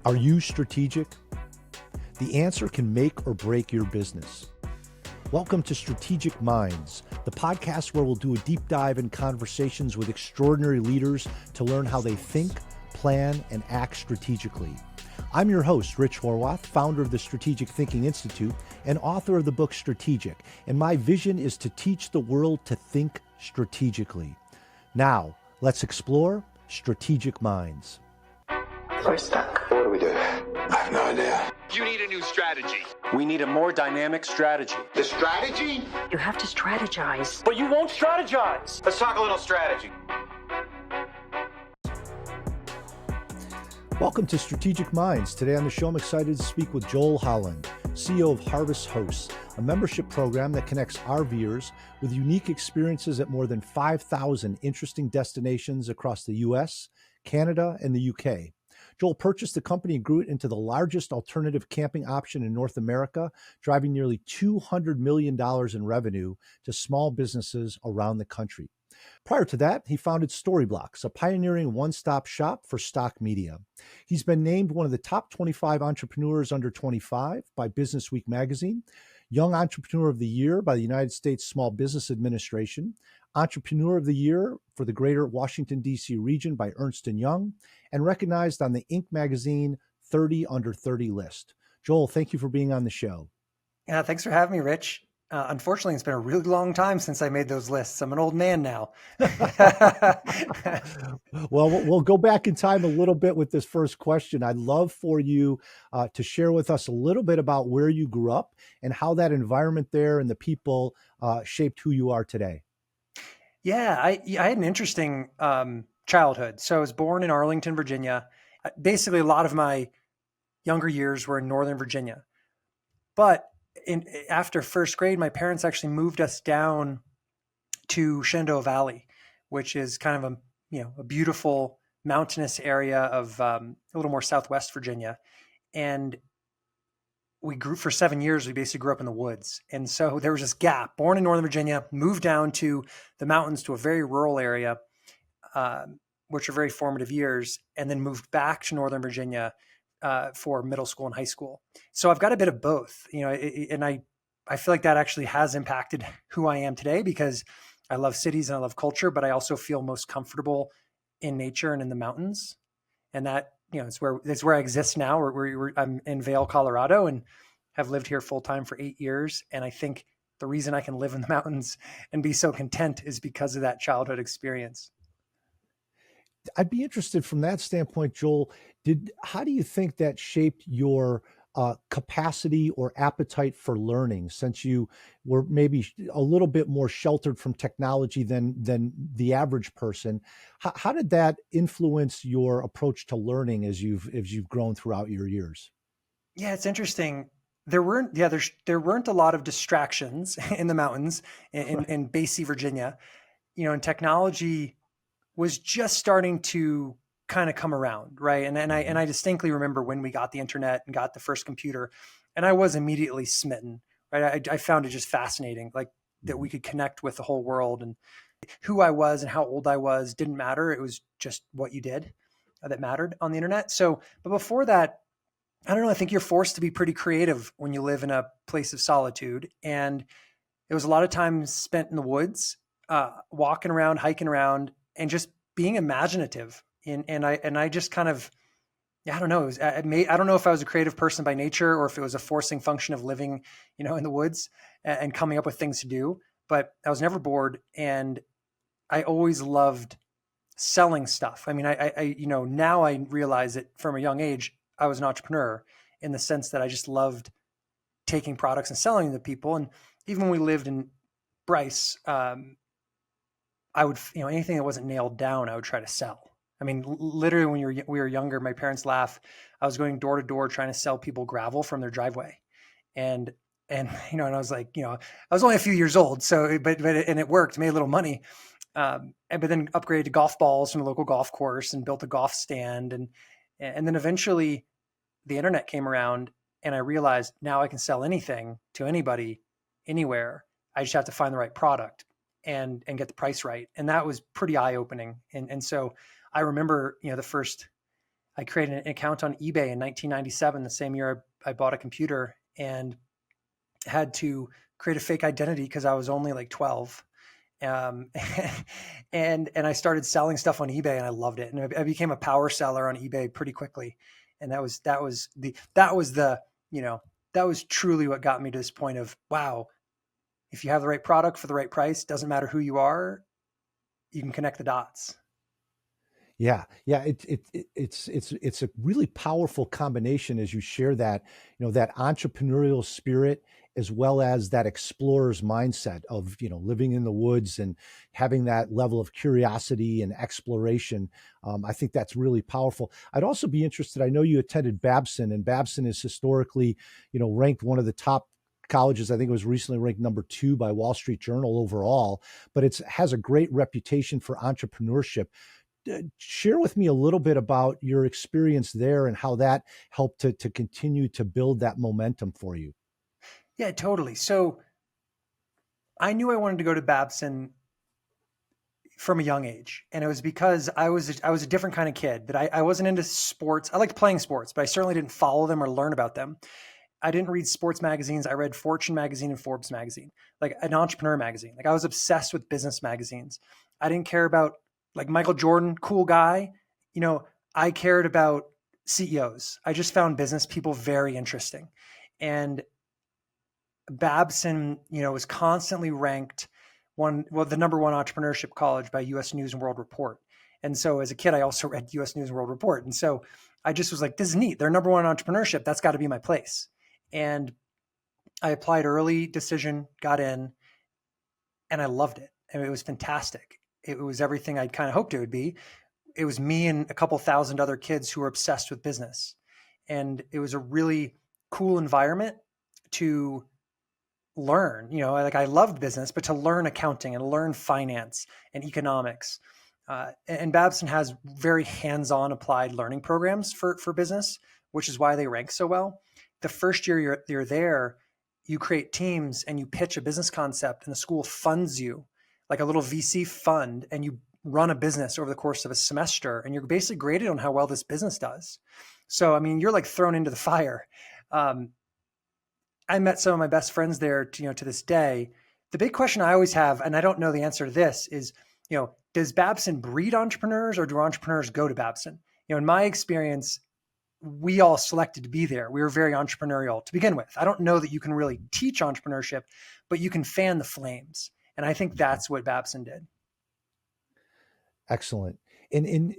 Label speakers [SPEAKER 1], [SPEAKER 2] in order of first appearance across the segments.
[SPEAKER 1] Are you strategic? The answer can make or break your business. Welcome to Strategic Minds, the podcast where we'll do a deep dive in conversations with extraordinary leaders to learn how they think, plan, and act strategically. I'm your host, Rich Horwath, founder of the Strategic Thinking Institute and author of the book Strategic, and my vision is to teach the world to think strategically. Now, let's explore Strategic Minds.
[SPEAKER 2] We're stuck.
[SPEAKER 3] What do we do? I have no idea.
[SPEAKER 4] You need a new strategy.
[SPEAKER 5] We need a more dynamic strategy.
[SPEAKER 3] The strategy?
[SPEAKER 2] You have to strategize.
[SPEAKER 5] But you won't strategize.
[SPEAKER 4] Let's talk a little strategy.
[SPEAKER 1] Welcome to Strategic Minds. Today on the show, I'm excited to speak with Joel Holland, CEO of Harvest Hosts, a membership program that connects RVers with unique experiences at more than 5,000 interesting destinations across the US, Canada, and the UK. Joel purchased the company and grew it into the largest alternative camping option in North America, driving nearly $200 million in revenue to small businesses around the country. Prior to that, he founded Storyblocks, a pioneering one-stop shop for stock media. He's been named one of the top 25 entrepreneurs under 25 by Business Week magazine, Young Entrepreneur of the Year by the United States Small Business Administration, Entrepreneur of the Year for the Greater Washington, D.C. region by Ernst & Young, and recognized on the Inc. magazine 30 Under 30 list. Joel, thank you for being on the show.
[SPEAKER 6] Yeah, thanks for having me, Rich. Unfortunately, it's been a really long time since I made those lists. I'm an old man now.
[SPEAKER 1] Well, we'll go back in time a little bit with this first question. I'd love for you to share with us a little bit about where you grew up and how that environment there and the people shaped who you are today.
[SPEAKER 6] Yeah, I had an interesting childhood. So I was born in Arlington, Virginia. Basically, a lot of my younger years were in Northern Virginia. But after first grade, my parents actually moved us down to Shenandoah Valley, which is kind of a beautiful mountainous area of a little more Southwest Virginia. And we grew for 7 years. We basically grew up in the woods. And so there was this gap, born in Northern Virginia, moved down to the mountains to a very rural area, which are very formative years, and then moved back to Northern Virginia for middle school and high school. So I've got a bit of both, and I feel like that actually has impacted who I am today because I love cities and I love culture, but I also feel most comfortable in nature and in the mountains. And that, it's where I exist now. I'm in Vail, Colorado, and have lived here full time for 8 years. And I think the reason I can live in the mountains and be so content is because of that childhood experience.
[SPEAKER 1] I'd be interested from that standpoint, Joel. How do you think that shaped your capacity or appetite for learning, since you were maybe a little bit more sheltered from technology than the average person? How did that influence your approach to learning as you've grown throughout your years?
[SPEAKER 6] Yeah, it's interesting. There weren't a lot of distractions in the mountains in Basie, Virginia, and technology was just starting to kind of come around, right? And I distinctly remember when we got the internet and got the first computer, and I was immediately smitten, right? I found it just fascinating, like that we could connect with the whole world, and who I was and how old I was didn't matter. It was just what you did that mattered on the internet. So, but before that, I don't know, I think you're forced to be pretty creative when you live in a place of solitude. And it was a lot of time spent in the woods, walking around, hiking around, and just being imaginative. And I just kind of, I don't know. I don't know if I was a creative person by nature or if it was a forcing function of living, in the woods and coming up with things to do. But I was never bored, and I always loved selling stuff. I mean, I now I realize that from a young age, I was an entrepreneur in the sense that I just loved taking products and selling them to people. And even when we lived in Bryce, I would, anything that wasn't nailed down, I would try to sell. I mean, literally when we were younger, my parents laugh. I was going door to door trying to sell people gravel from their driveway. And I was like, I was only a few years old. So, but it worked, made a little money. But then upgraded to golf balls from the local golf course and built a golf stand. And then eventually the internet came around, and I realized now I can sell anything to anybody, anywhere. I just have to find the right product and get the price right. And that was pretty eye-opening. And so I remember, the first, I created an account on eBay in 1997, the same year I bought a computer, and had to create a fake identity because I was only like 12. Um, and I started selling stuff on eBay, and I loved it. And I became a power seller on eBay pretty quickly. And that was truly what got me to this point of, wow, if you have the right product for the right price, doesn't matter who you are, you can connect the dots.
[SPEAKER 1] Yeah, yeah, it's a really powerful combination as you share that, that entrepreneurial spirit as well as that explorer's mindset of, living in the woods and having that level of curiosity and exploration. I think that's really powerful. I'd also be interested. I know you attended Babson, and Babson is historically, ranked one of the top colleges. I think it was recently ranked number 2 by Wall Street Journal overall, but it has a great reputation for entrepreneurship. Share with me a little bit about your experience there and how that helped to continue to build that momentum for you.
[SPEAKER 6] Yeah, totally. So I knew I wanted to go to Babson from a young age. And it was because I was a different kind of kid, that I wasn't into sports. I liked playing sports, but I certainly didn't follow them or learn about them. I didn't read sports magazines. I read Fortune magazine and Forbes magazine, like an entrepreneur magazine. Like I was obsessed with business magazines. I didn't care about like Michael Jordan, cool guy. I cared about CEOs. I just found business people very interesting. And Babson, was constantly ranked the number 1 entrepreneurship college by US News and World Report. And so as a kid, I also read US News and World Report. And so I just was like, this is neat. They're number 1 entrepreneurship. That's got to be my place. And I applied early, decision, got in, and I loved it. And it was fantastic. It was everything I'd kind of hoped it would be. It was me and a couple thousand other kids who were obsessed with business. And it was a really cool environment to learn, like I loved business, but to learn accounting and learn finance and economics. And Babson has very hands-on applied learning programs for business, which is why they rank so well. The first year you're there, you create teams and you pitch a business concept, and the school funds you like a little VC fund, and you run a business over the course of a semester, and you're basically graded on how well this business does. So, I mean, you're like thrown into the fire. I met some of my best friends there, to this day. The big question I always have, and I don't know the answer to this, is, does Babson breed entrepreneurs, or do entrepreneurs go to Babson? In my experience, we all selected to be there. We were very entrepreneurial to begin with. I don't know that you can really teach entrepreneurship, but you can fan the flames. And I think that's what Babson did.
[SPEAKER 1] Excellent. And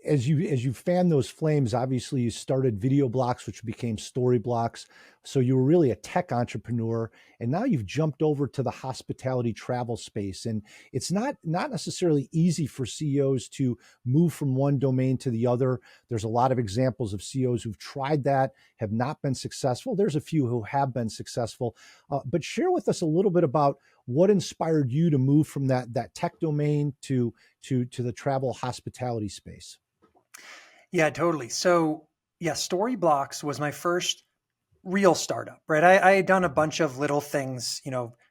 [SPEAKER 1] as you fan those flames, obviously you started Videoblocks, which became Storyblocks. So you were really a tech entrepreneur, and now you've jumped over to the hospitality travel space. And it's not necessarily easy for CEOs to move from one domain to the other. There's a lot of examples of CEOs who've tried that, have not been successful. There's a few who have been successful. But share with us a little bit about what inspired you to move from that tech domain to the travel hospitality space.
[SPEAKER 6] Yeah, totally. So yeah, Storyblocks was my first real startup, right? I had done a bunch of little things,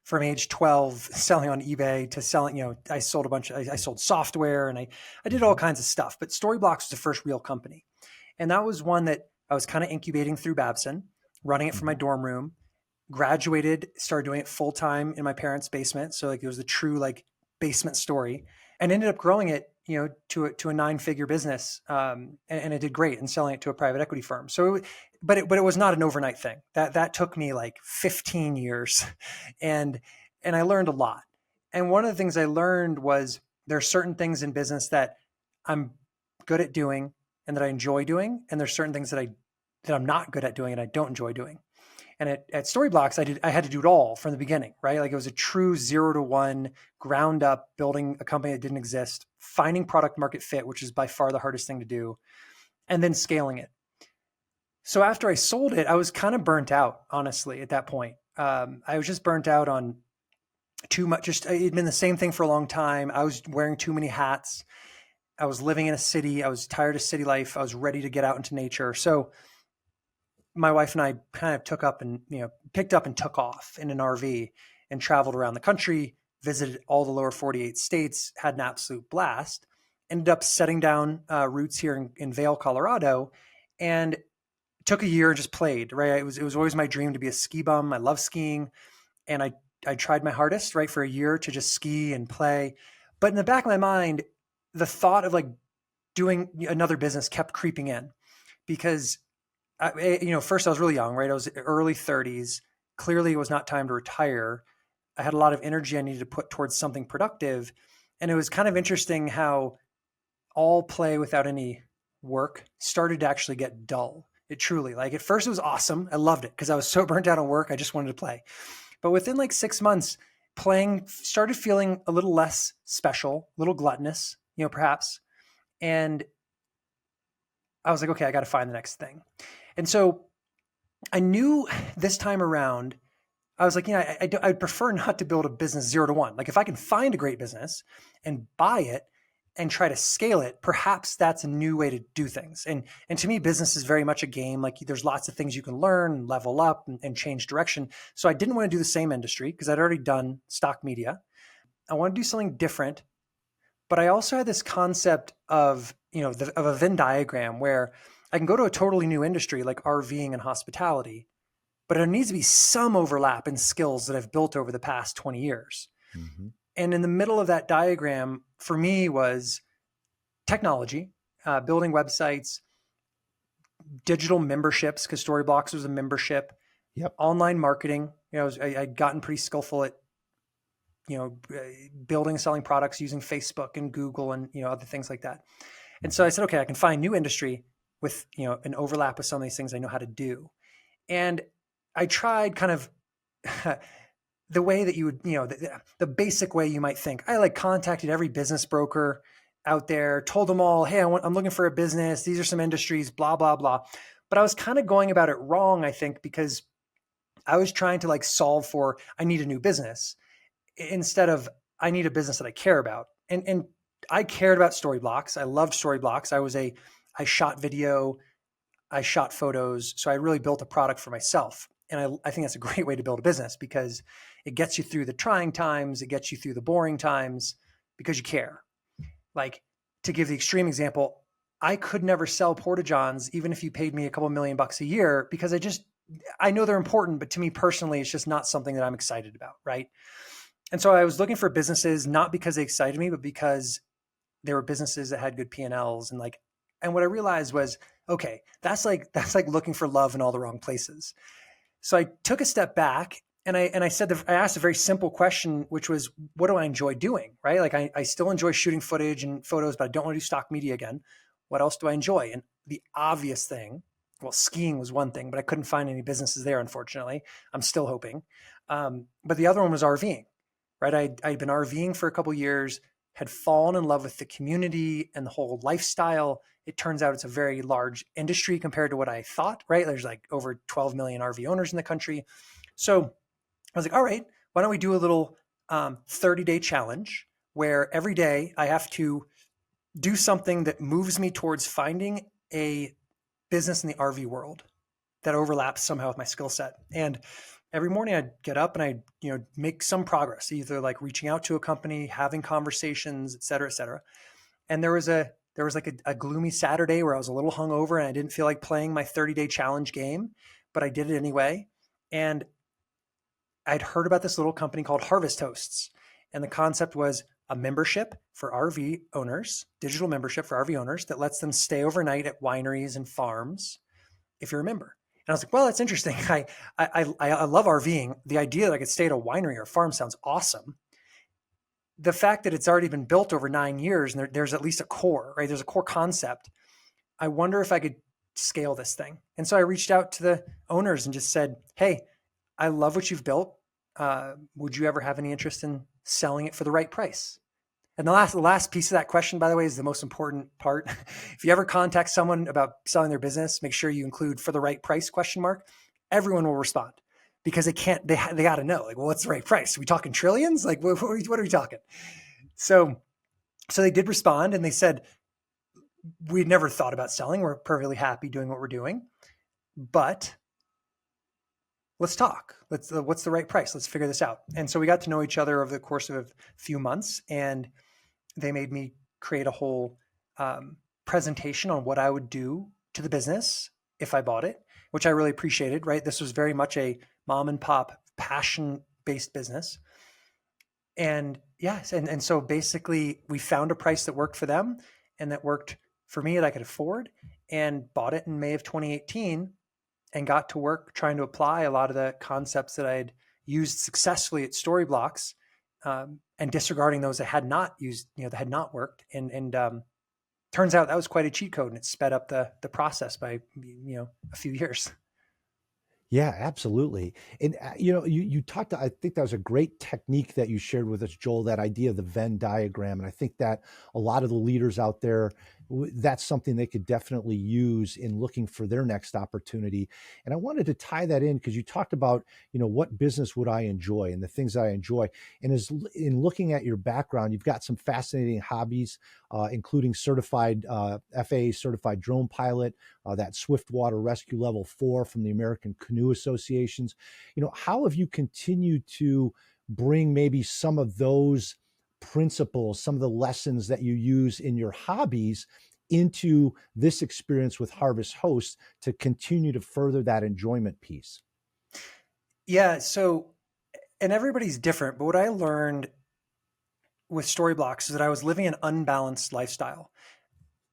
[SPEAKER 6] from age 12, selling on eBay to selling, I sold I sold software, and I did all kinds of stuff, but Storyblocks was the first real company. And that was one that I was kind of incubating through Babson, running it from my dorm room, graduated, started doing it full time in my parents' basement. So like it was the true like basement story, and ended up growing it, to a 9-figure business. And it did great, and selling it to a private equity firm. So, but it was not an overnight thing. That took me like 15 years, and I learned a lot. And one of the things I learned was there are certain things in business that I'm good at doing and that I enjoy doing, and there's certain things that I'm not good at doing and I don't enjoy doing. And at Storyblocks, I had to do it all from the beginning, right? Like it was a true 0 to 1 ground up, building a company that didn't exist, finding product market fit, which is by far the hardest thing to do, and then scaling it. So after I sold it, I was kind of burnt out, honestly, at that point. I was just burnt out on too much. It'd been the same thing for a long time. I was wearing too many hats. I was living in a city. I was tired of city life. I was ready to get out into nature. So my wife and I kind of picked up and took off in an RV and traveled around the country, visited all the lower 48 states, had an absolute blast. ended up setting down roots here in Vail, Colorado, and took a year and just played, right? It was always my dream to be a ski bum. I love skiing. And I tried my hardest, right, for a year to just ski and play. But in the back of my mind, the thought of like doing another business kept creeping in because, first I was really young, right? I was early 30s. Clearly it was not time to retire. I had a lot of energy I needed to put towards something productive. And it was kind of interesting how all play without any work started to actually get dull. It truly, like at first it was awesome. I loved it because I was so burnt out on work. I just wanted to play. But within like 6 months, playing started feeling a little less special, a little gluttonous, perhaps. And I was like, okay, I got to find the next thing. And so I knew this time around, I was like, I'd prefer not to build a business 0 to 1. Like if I can find a great business and buy it and try to scale it, perhaps that's a new way to do things. And to me, business is very much a game. Like there's lots of things you can learn, level up and change direction. So I didn't want to do the same industry because I'd already done stock media. I want to do something different. But I also had this concept of, of a Venn diagram where I can go to a totally new industry like RVing and hospitality, but there needs to be some overlap in skills that I've built over the past 20 years. Mm-hmm. And in the middle of that diagram for me was technology, building websites, digital memberships, because Storyblocks was a membership, online marketing. I'd gotten pretty skillful at, building and selling products using Facebook and Google and, other things like that. And so I said, okay, I can find new industry with, an overlap with some of these things I know how to do. And I tried kind of the way that you would, the basic way you might think. I contacted every business broker out there, told them all, hey, I'm looking for a business. These are some industries, blah, blah, blah. But I was kind of going about it wrong, I think, because I was trying to solve for, I need a new business instead of I need a business that I care about. And I cared about Storyblocks. I loved Storyblocks. I shot video, I shot photos. So I really built a product for myself. And I think that's a great way to build a business because it gets you through the trying times. It gets you through the boring times because you care. Like, to give the extreme example, I could never sell Porta-Johns even if you paid me a couple $1,000,000 a year because I know they're important, but to me personally, it's just not something that I'm excited about, right? And so I was looking for businesses, not because they excited me, but because there were businesses that had good P&Ls and what I realized was, okay, that's like looking for love in all the wrong places. So I took a step back and I asked a very simple question, which was, what do I enjoy doing? Right? Like I still enjoy shooting footage and photos, but I don't want to do stock media again. What else do I enjoy? And the obvious thing, well, skiing was one thing, but I couldn't find any businesses there, unfortunately. I'm still hoping. But the other one was RVing, right? I'd been RVing for a couple of years, had fallen in love with the community and the whole lifestyle. It turns out it's a very large industry compared to what I thought, right? There's over 12 million RV owners in the country. So I was like, all right, why don't we do a little 30-day challenge where every day I have to do something that moves me towards finding a business in the RV world that overlaps somehow with my skill set. And every morning I'd get up and I'd, make some progress, either reaching out to a company, having conversations, et cetera, et cetera. And there was a gloomy Saturday where I was a little hungover and I didn't feel like playing my 30-day challenge game, but I did it anyway. And I'd heard about this little company called Harvest Hosts. And the concept was a membership for RV owners, digital membership for RV owners that lets them stay overnight at wineries and farms if you're a member. And I was like, well, that's interesting. I love RVing. The idea that I could stay at a winery or a farm sounds awesome. The fact that it's already been built over 9 years and there's at least a core, right? There's a core concept. I wonder if I could scale this thing. And so I reached out to the owners and just said, hey, I love what you've built. Would you ever have any interest in selling it for the right price? And the last piece of that question, by the way, is the most important part. If you ever contact someone about selling their business, make sure you include "for the right price?" ? Everyone will respond because they got to know, well, what's the right price? Are we talking trillions? What are we talking? So they did respond and they said, we'd never thought about selling. We're perfectly happy doing what we're doing, but let's talk. What's the right price? Let's figure this out. And so we got to know each other over the course of a few months and they made me create a whole presentation on what I would do to the business if I bought it, which I really appreciated, right? This was very much a mom and pop passion-based business. And yes, and so basically we found a price that worked for them and that worked for me that I could afford, and bought it in May of 2018 and got to work trying to apply a lot of the concepts that I had used successfully at Storyblocks, and disregarding those that had not used, that had not worked. And turns out that was quite a cheat code, and it sped up the process by, a few years.
[SPEAKER 1] Yeah, absolutely. And you talked. I think that was a great technique that you shared with us, Joel. That idea of the Venn diagram, and I think that a lot of the leaders out there, that's something they could definitely use in looking for their next opportunity. And I wanted to tie that in because you talked about, what business would I enjoy and the things I enjoy. And as in looking at your background, you've got some fascinating hobbies, including certified FAA certified drone pilot, that Swiftwater Rescue Level 4 from the American Canoe Associations. How have you continued to bring maybe some of those principles, some of the lessons that you use in your hobbies into this experience with Harvest Hosts to continue to further that enjoyment piece?
[SPEAKER 6] Yeah. So, and everybody's different, but what I learned with Storyblocks is that I was living an unbalanced lifestyle.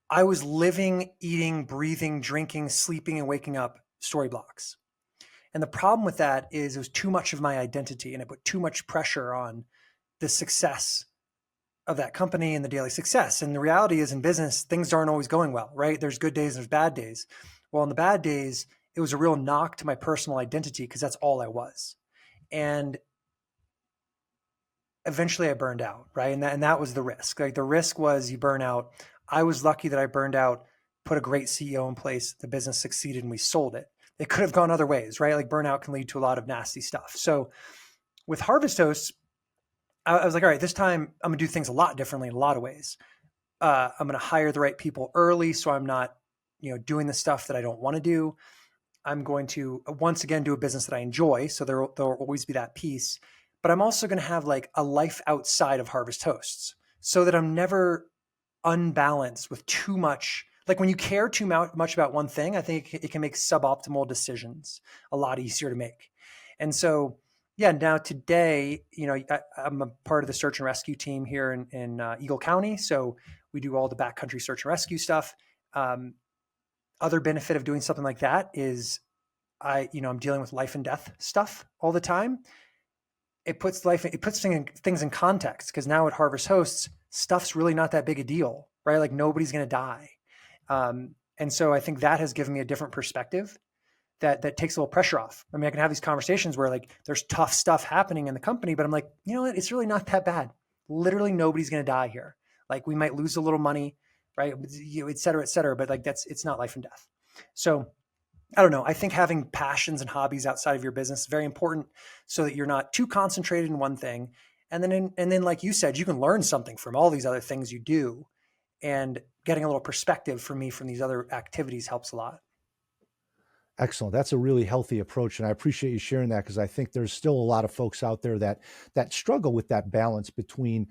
[SPEAKER 6] I was living, eating, breathing, drinking, sleeping, and waking up Storyblocks. And the problem with that is it was too much of my identity, and it put too much pressure on the success of that company and the daily success. And the reality is, in business, things aren't always going well, right? There's good days, there's bad days. Well, in the bad days, it was a real knock to my personal identity because that's all I was. And eventually I burned out, right? And that was the risk. Like, the risk was you burn out. I was lucky that I burned out, put a great CEO in place, the business succeeded, and we sold it. It could have gone other ways, right? Like, burnout can lead to a lot of nasty stuff. So with Harvest Hosts, I was like, all right, this time I'm gonna do things a lot differently in a lot of ways. I'm gonna hire the right people early, so I'm not, doing the stuff that I don't want to do. I'm going to once again do a business that I enjoy, so there'll always be that piece. But I'm also going to have like a life outside of Harvest Hosts, so that I'm never unbalanced with too much. Like, when you care too much about one thing, I think it can make suboptimal decisions a lot easier to make. And so, yeah, now today, I'm a part of the search and rescue team here in Eagle County. So we do all the backcountry search and rescue stuff. Other benefit of doing something like that is I'm dealing with life and death stuff all the time. It puts things in context, because now at Harvest Hosts, stuff's really not that big a deal, right? Like, nobody's going to die. And so I think that has given me a different perspective that takes a little pressure off. I mean, I can have these conversations where, like, there's tough stuff happening in the company, but I'm like, you know what? It's really not that bad. Literally nobody's going to die here. Like, we might lose a little money, right? Et cetera, but like, it's not life and death. So I don't know. I think having passions and hobbies outside of your business is very important, so that you're not too concentrated in one thing. And then, like you said, you can learn something from all these other things you do, and getting a little perspective from these other activities helps a lot.
[SPEAKER 1] Excellent. That's a really healthy approach. And I appreciate you sharing that, because I think there's still a lot of folks out there that struggle with that balance between,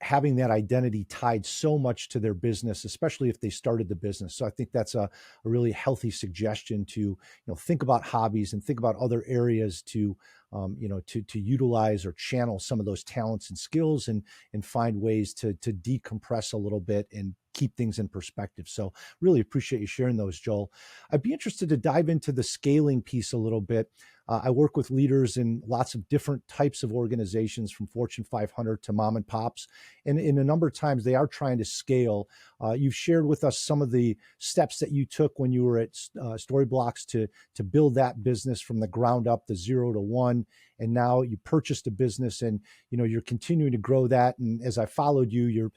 [SPEAKER 1] having that identity tied so much to their business, especially if they started the business. So I think that's a really healthy suggestion to, think about hobbies and think about other areas to, to utilize or channel some of those talents and skills, and find ways to decompress a little bit and keep things in perspective. So really appreciate you sharing those, Joel. I'd be interested to dive into the scaling piece a little bit. I work with leaders in lots of different types of organizations, from Fortune 500 to mom and pops. And in a number of times, they are trying to scale. You've shared with us some of the steps that you took when you were at Storyblocks to build that business from the ground up, the 0 to 1. And now you purchased a business, and, you're continuing to grow that. And as I followed you, you're,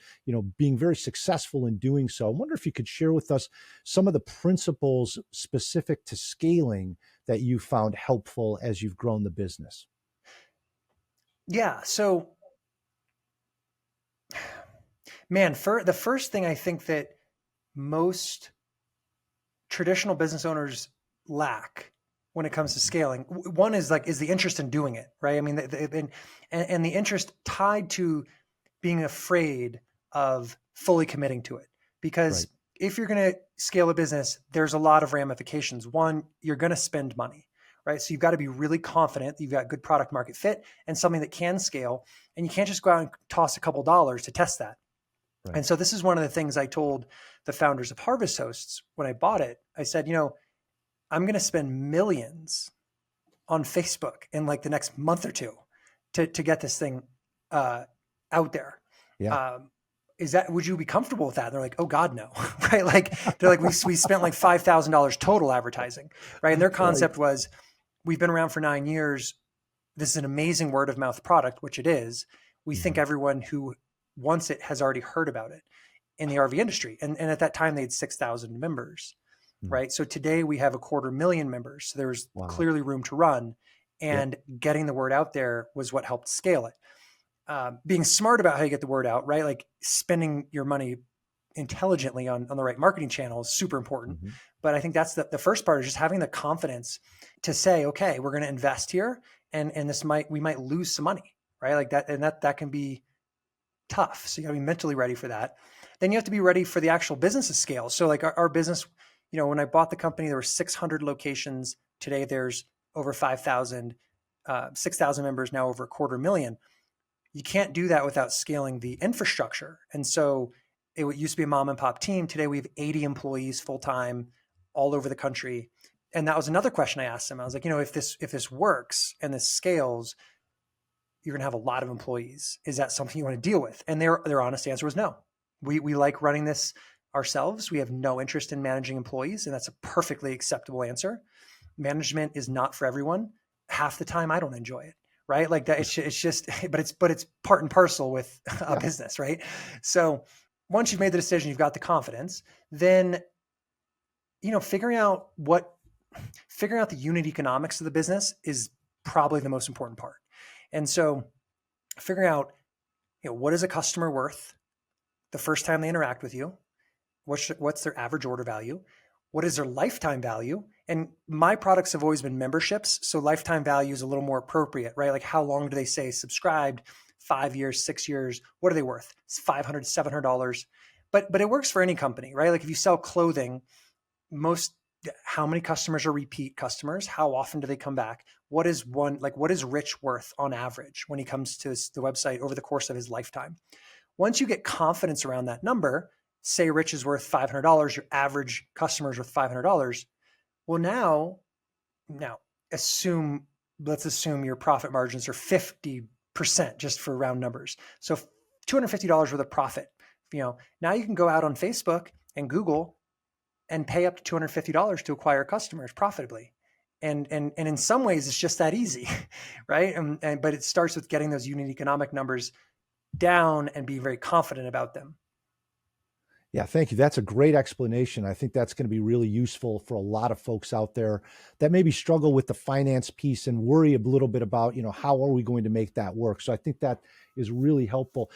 [SPEAKER 1] being very successful in doing so. I wonder if you could share with us some of the principles specific to scaling that you found helpful as you've grown the business.
[SPEAKER 6] Yeah. So, man, for the first thing I think that most traditional business owners lack when it comes to scaling, one is the interest in doing it, right? I mean, and the interest tied to being afraid of fully committing to it. Because
[SPEAKER 1] Right.
[SPEAKER 6] if you're going to scale a business, there's a lot of ramifications. One, you're going to spend money, right? So you've got to be really confident that you've got good product market fit and something that can scale. And you can't just go out and toss a couple dollars to test that.
[SPEAKER 1] Right.
[SPEAKER 6] And so this is one of the things I told the founders of Harvest Hosts when I bought it. I said, I'm going to spend millions on Facebook in like the next month or two to get this thing out there.
[SPEAKER 1] Yeah.
[SPEAKER 6] Would you be comfortable with that? And they're like, oh God, no. Right. Like they're like, we spent like $5,000 total advertising. Right. And their concept was, we've been around for 9 years. This is an amazing word of mouth product, which it is. We think everyone who wants it has already heard about it in the RV industry. And at that time they had 6,000 members. Right. So today we have 250,000 members. So there's clearly room to run, and getting the word out there was what helped scale it. Being smart about how you get the word out, right? Like spending your money intelligently on the right marketing channel is super important. But I think that's the first part, is just having the confidence to say, okay, we're going to invest here, and we might lose some money, right? Like that, and that can be tough. So you gotta be mentally ready for that. Then you have to be ready for the actual business of scale. So like our business, when I bought the company, there were 600 locations. Today, there's over 5,000, 6,000 members, now over 250,000. You can't do that without scaling the infrastructure. And so it used to be a mom and pop team. Today, we have 80 employees full-time all over the country. And that was another question I asked them. I was like, if this works and this scales, you're going to have a lot of employees. Is that something you want to deal with? And their honest answer was no. We like running this ourselves. We have no interest in managing employees, and that's a perfectly acceptable answer. Management is not for everyone. Half the time, I don't enjoy it, right? Like that. It's just, but it's part and parcel with a business, right? So once you've made the decision, you've got the confidence, then figuring out the unit economics of the business is probably the most important part. And so figuring out, what is a customer worth the first time they interact with you? What's their average order value? What is their lifetime value? And my products have always been memberships. So lifetime value is a little more appropriate, right? Like how long do they say subscribed? 5 years, 6 years? What are they worth? It's $500, $700. But it works for any company, right? Like if you sell clothing, how many customers are repeat customers? How often do they come back? What is Rich worth on average when he comes to the website over the course of his lifetime? Once you get confidence around that number, say Rich is worth $500, your average customer is worth $500. Well, now let's assume your profit margins are 50%, just for round numbers. So $250 worth of profit. Now you can go out on Facebook and Google and pay up to $250 to acquire customers profitably. And in some ways it's just that easy, right? But it starts with getting those unit economic numbers down and being very confident about them.
[SPEAKER 1] Yeah, thank you. That's a great explanation. I think that's going to be really useful for a lot of folks out there that maybe struggle with the finance piece and worry a little bit about, how are we going to make that work? So I think that is really helpful.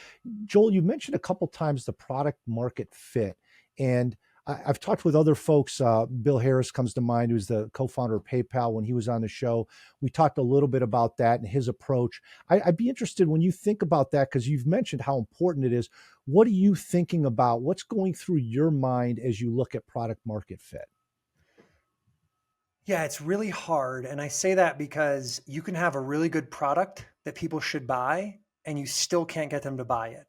[SPEAKER 1] Joel, you mentioned a couple times the product market fit, and I've talked with other folks. Bill Harris comes to mind, who's the co-founder of PayPal. When he was on the show, we talked a little bit about that and his approach. I'd be interested when you think about that, because you've mentioned how important it is. What are you thinking about? What's going through your mind as you look at product market fit?
[SPEAKER 6] Yeah, it's really hard. And I say that because you can have a really good product that people should buy, and you still can't get them to buy it.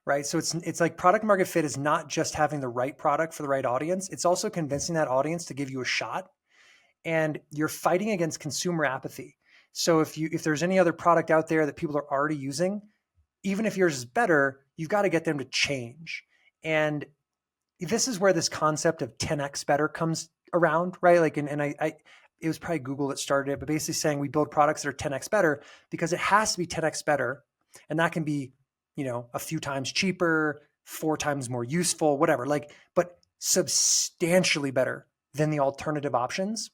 [SPEAKER 6] Right. So it's like product market fit is not just having the right product for the right audience. It's also convincing that audience to give you a shot, and you're fighting against consumer apathy. So if there's any other product out there that people are already using, even if yours is better, you've got to get them to change. And this is where this concept of 10x better comes around, right? Like, and it was probably Google that started it, but basically saying we build products that are 10x better because it has to be 10x better. And that can be, a few times cheaper, 4 times more useful, whatever, but substantially better than the alternative options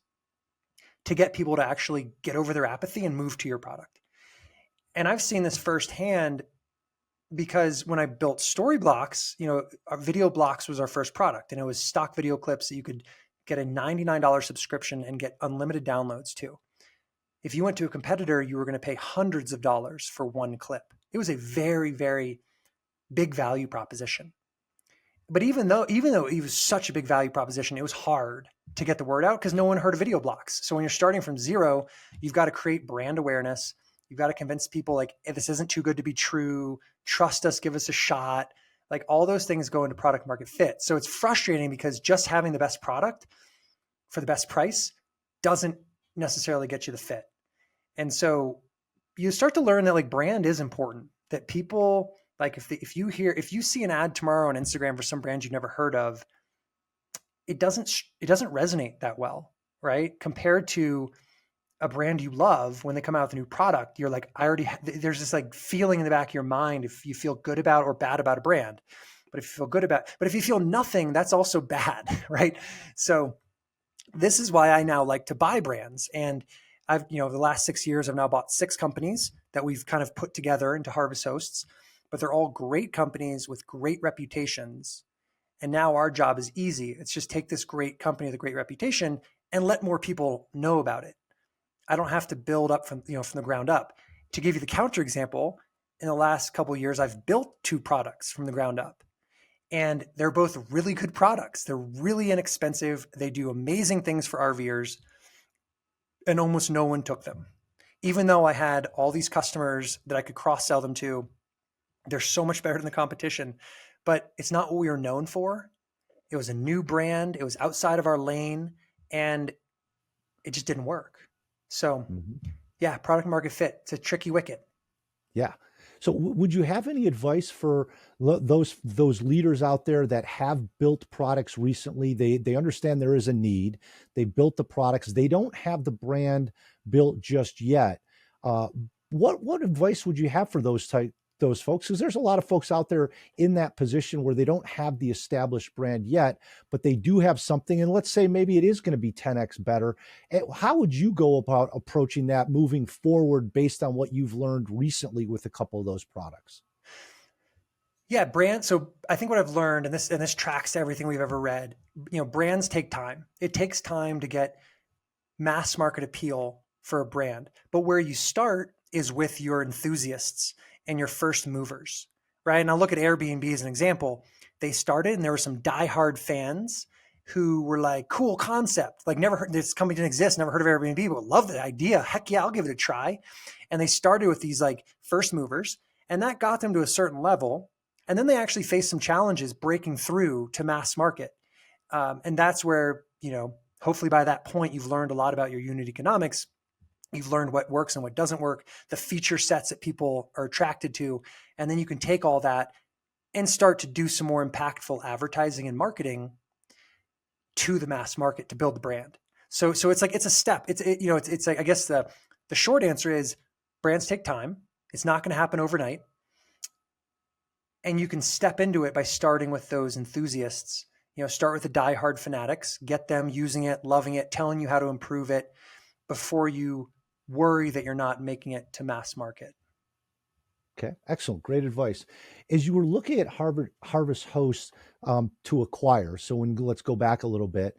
[SPEAKER 6] to get people to actually get over their apathy and move to your product. And I've seen this firsthand because when I built Storyblocks, our Video Blocks was our first product, and it was stock video clips that you could get a $99 subscription and get unlimited downloads to. If you went to a competitor, you were going to pay hundreds of dollars for one clip. It was a very, very big value proposition. But even though it was such a big value proposition, it was hard to get the word out because no one heard of video blocks. So when you're starting from zero, you've got to create brand awareness. You've got to convince people like, hey, this isn't too good to be true. Trust us, give us a shot. Like all those things go into product market fit. So it's frustrating because just having the best product for the best price doesn't necessarily get you the fit. And so you start to learn that like brand is important, that people like if you see an ad tomorrow on Instagram for some brand you've never heard of, it doesn't resonate that well, right? Compared to a brand you love, when they come out with a new product, you're like, there's this like feeling in the back of your mind if you feel good about or bad about a brand. But if you feel nothing, that's also bad, right? So this is why I now like to buy brands. And I've, the last 6 years, I've now bought 6 companies that we've kind of put together into Harvest Hosts, but they're all great companies with great reputations. And now our job is easy. It's just take this great company with a great reputation and let more people know about it. I don't have to build up from the ground up. To give you the counterexample, in the last couple of years, I've built 2 products from the ground up. And they're both really good products. They're really inexpensive. They do amazing things for RVers. And almost no one took them. Even though I had all these customers that I could cross-sell them to, they're so much better than the competition. But it's not what we were known for. It was a new brand. It was outside of our lane. And it just didn't work. So yeah, product market fit. It's a tricky wicket.
[SPEAKER 1] Yeah. So would you have any advice for those leaders out there that have built products recently? They understand there is a need. They built the products. They don't have the brand built just yet. What advice would you have for those folks? Because there's a lot of folks out there in that position where they don't have the established brand yet, but they do have something. And let's say maybe it is going to be 10x better. How would you go about approaching that moving forward based on what you've learned recently with a couple of those products?
[SPEAKER 6] Yeah, brand. So I think what I've learned, and this tracks to everything we've ever read, brands take time. It takes time to get mass market appeal for a brand. But where you start is with your enthusiasts and your first movers, right? And I'll look at Airbnb as an example. They started and there were some diehard fans who were like, cool concept, like never heard, this company didn't exist, never heard of Airbnb, but love the idea. Heck yeah, I'll give it a try. And they started with these like first movers and that got them to a certain level. And then they actually faced some challenges breaking through to mass market. And that's where, hopefully by that point, you've learned a lot about your unit economics. You've learned what works and what doesn't work, the feature sets that people are attracted to. And then you can take all that and start to do some more impactful advertising and marketing to the mass market to build the brand. So it's like, it's a step. It's like, I guess the short answer is brands take time. It's not going to happen overnight. And you can step into it by starting with those enthusiasts. Start with the diehard fanatics, get them using it, loving it, telling you how to improve it before you worry that you're not making it to mass market.
[SPEAKER 1] Okay, excellent. Great advice. As you were looking at Harvest Hosts to acquire, let's go back a little bit.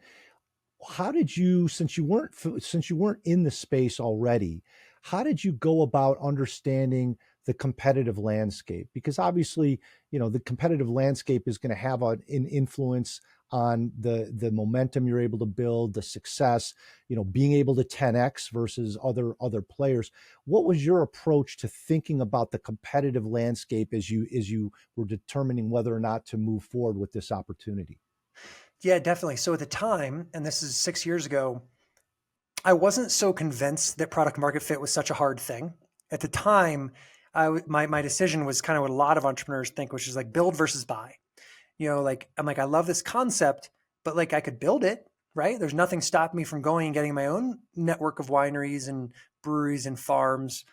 [SPEAKER 1] How did you, since you weren't in the space already, how did you go about understanding the competitive landscape? Because obviously, the competitive landscape is going to have an influence on the momentum you're able to build, the success, being able to 10x versus other players. What was your approach to thinking about the competitive landscape as you were determining whether or not to move forward with this opportunity?
[SPEAKER 6] Yeah, definitely. So at the time, and this is 6 years ago, I wasn't so convinced that product market fit was such a hard thing. At the time, my decision was kind of what a lot of entrepreneurs think, which is like build versus buy. I'm like, I love this concept, but like I could build it, right? There's nothing stopping me from going and getting my own network of wineries and breweries and farms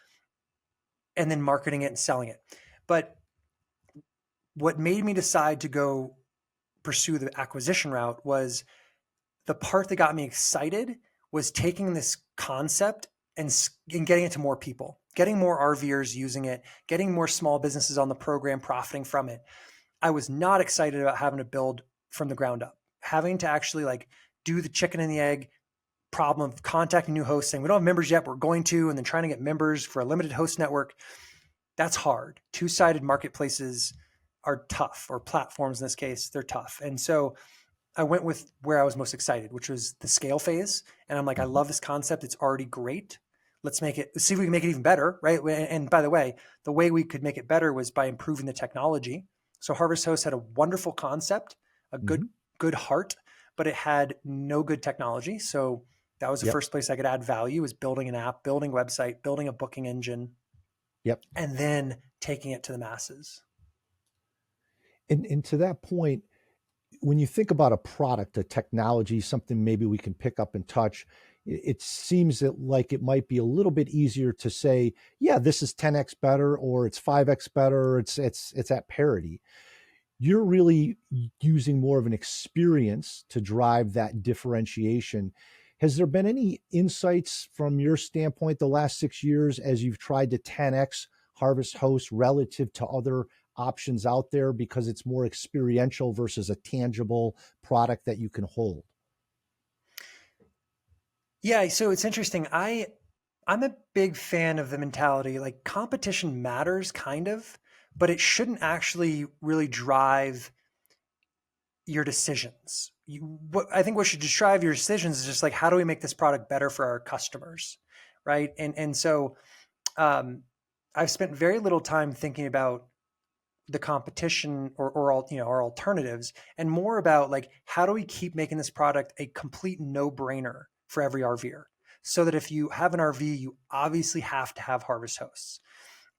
[SPEAKER 6] and then marketing it and selling it. But what made me decide to go pursue the acquisition route was the part that got me excited was taking this concept and getting it to more people, getting more RVers using it, getting more small businesses on the program, profiting from it. I was not excited about having to build from the ground up, having to actually like do the chicken and the egg problem of contacting new hosts saying, we don't have members yet, we're going to, and then trying to get members for a limited host network. That's hard. Two-sided marketplaces are tough, or platforms in this case, they're tough. And so I went with where I was most excited, which was the scale phase. And I'm like, I love this concept. Let's see if we can make it even better, right? And by the way we could make it better was by improving the technology. So Harvest Host had a wonderful concept, a good heart, but it had no good technology. So that was the first place I could add value, was building an app, building a website, building a booking engine, and then taking it to the masses.
[SPEAKER 1] And to that point, when you think about a product, a technology, something maybe we can pick up and touch, it seems that like it might be a little bit easier to say, yeah, this is 10x better, or it's 5x better, or it's at parity. You're really using more of an experience to drive that differentiation. Has there been any insights from your standpoint the last 6 years as you've tried to 10x Harvest Host relative to other options out there, because it's more experiential versus a tangible product that you can hold?
[SPEAKER 6] Yeah, so it's interesting. I'm a big fan of the mentality, like competition matters kind of, but it shouldn't actually really drive your decisions. I think what should just drive your decisions is just like, how do we make this product better for our customers, right? And so I've spent very little time thinking about the competition or our alternatives, and more about like, how do we keep making this product a complete no-brainer for every RVer, so that if you have an RV, you obviously have to have Harvest Hosts.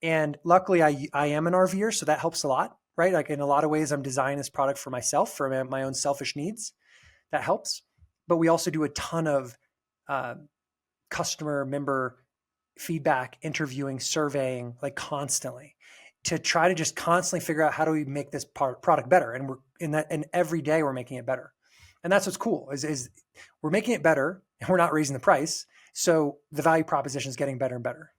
[SPEAKER 6] And luckily I am an RVer, so that helps a lot, right? Like in a lot of ways, I'm designing this product for myself, for my own selfish needs. That helps. But we also do a ton of customer member feedback, interviewing, surveying, like constantly, to try to just constantly figure out how do we make this product better. And we're in that, and every day we're making it better. And that's what's cool is we're making it better, and we're not raising the price. So the value proposition is getting better and better.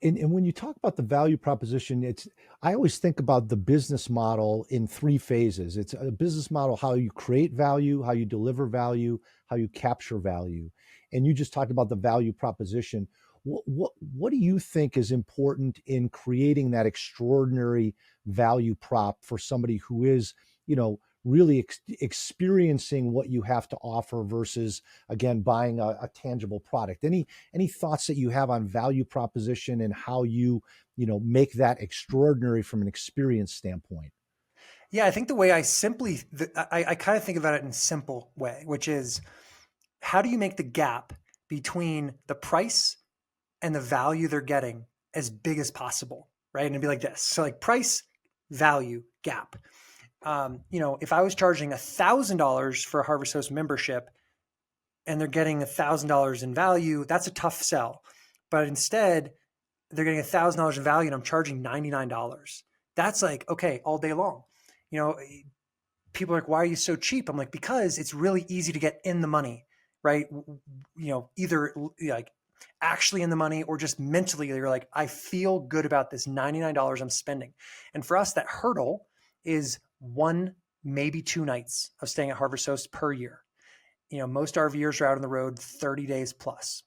[SPEAKER 1] And when you talk about the value proposition, I always think about the business model in 3 phases. It's a business model, how you create value, how you deliver value, how you capture value. And you just talked about the value proposition. What do you think is important in creating that extraordinary value prop for somebody who is, really experiencing what you have to offer versus, again, buying a tangible product? Any thoughts that you have on value proposition and how you make that extraordinary from an experience standpoint?
[SPEAKER 6] Yeah, I think the way I kind of think about it in a simple way, which is, how do you make the gap between the price and the value they're getting as big as possible, right? And it'd be like this. So like price value gap. If I was charging $1,000 for a Harvest Host membership and they're getting $1,000 in value, that's a tough sell. But instead, they're getting $1,000 in value and I'm charging $99. That's like, okay, all day long. People are like, why are you so cheap? I'm like, because it's really easy to get in the money, right? Either like actually in the money, or just mentally, you're like, I feel good about this $99 I'm spending. And for us, that hurdle is 1, maybe 2 nights of staying at Harvest Host per year. Most RVers are out on the road 30 days plus.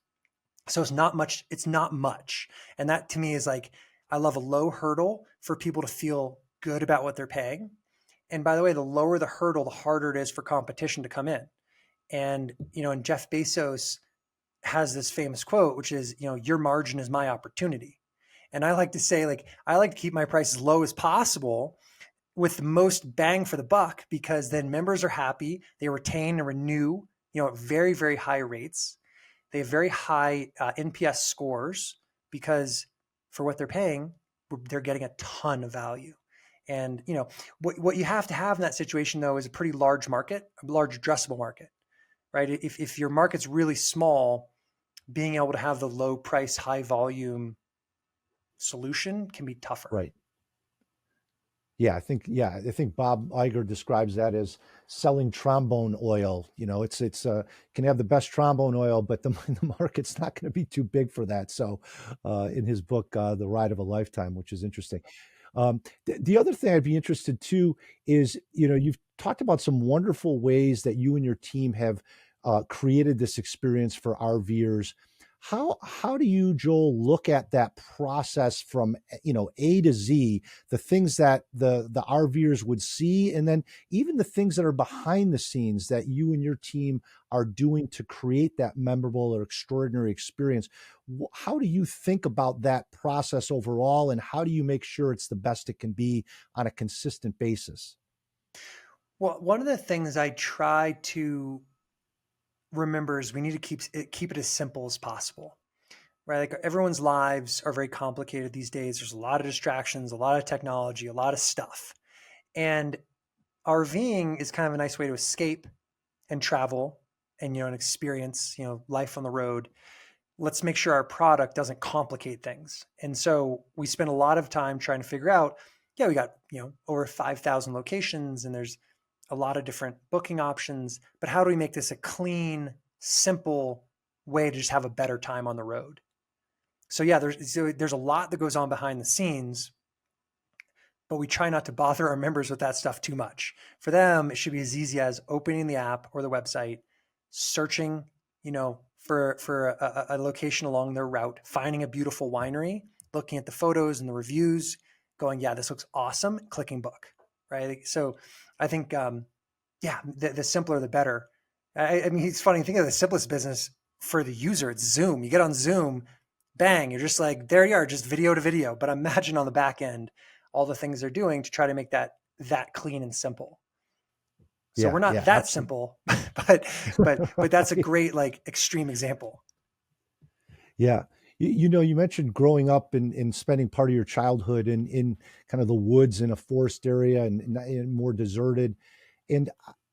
[SPEAKER 6] So it's not much. And that to me is like, I love a low hurdle for people to feel good about what they're paying. And by the way, the lower the hurdle, the harder it is for competition to come in. And, and Jeff Bezos has this famous quote, which is, your margin is my opportunity. And I like to say, like, I like to keep my price as low as possible with the most bang for the buck, because then members are happy. They retain and renew, at very, very high rates. They have very high NPS scores, because for what they're paying, they're getting a ton of value. And, what you have to have in that situation, though, is a pretty large market, a large addressable market, right? If your market's really small, being able to have the low price, high volume solution can be tougher.
[SPEAKER 1] Right. Yeah, I think Bob Iger describes that as selling trombone oil. It's can have the best trombone oil, but the market's not going to be too big for that. So, in his book, The Ride of a Lifetime, which is interesting. The other thing I'd be interested too is, you've talked about some wonderful ways that you and your team have created this experience for RVers. How do you, Joel, look at that process from A to Z, the things that the RVers would see, and then even the things that are behind the scenes that you and your team are doing to create that memorable or extraordinary experience? How do you think about that process overall, and how do you make sure it's the best it can be on a consistent basis?
[SPEAKER 6] Well, one of the things I try to remember is we need to keep it as simple as possible, right? Like everyone's lives are very complicated these days. There's a lot of distractions, a lot of technology, a lot of stuff. And RVing is kind of a nice way to escape and travel and, and experience, life on the road. Let's make sure our product doesn't complicate things. And so we spend a lot of time trying to figure out, we got, over 5,000 locations and there's a lot of different booking options, but how do we make this a clean, simple way to just have a better time on the road? So there's a lot that goes on behind the scenes, but we try not to bother our members with that stuff too much. For them, it should be as easy as opening the app or the website, searching, for a location along their route, finding a beautiful winery, looking at the photos and the reviews, going, yeah, this looks awesome, clicking book, right? So I think, the simpler, the better. I mean, it's funny, think of the simplest business for the user. It's Zoom. You get on Zoom, bang, you're just like, there you are, just video to video. But imagine on the back end, all the things they're doing to try to make that clean and simple. So we're not that absolutely simple, but that's a great, extreme example.
[SPEAKER 1] Yeah. You mentioned growing up and spending part of your childhood in kind of the woods in a forest area and more deserted. And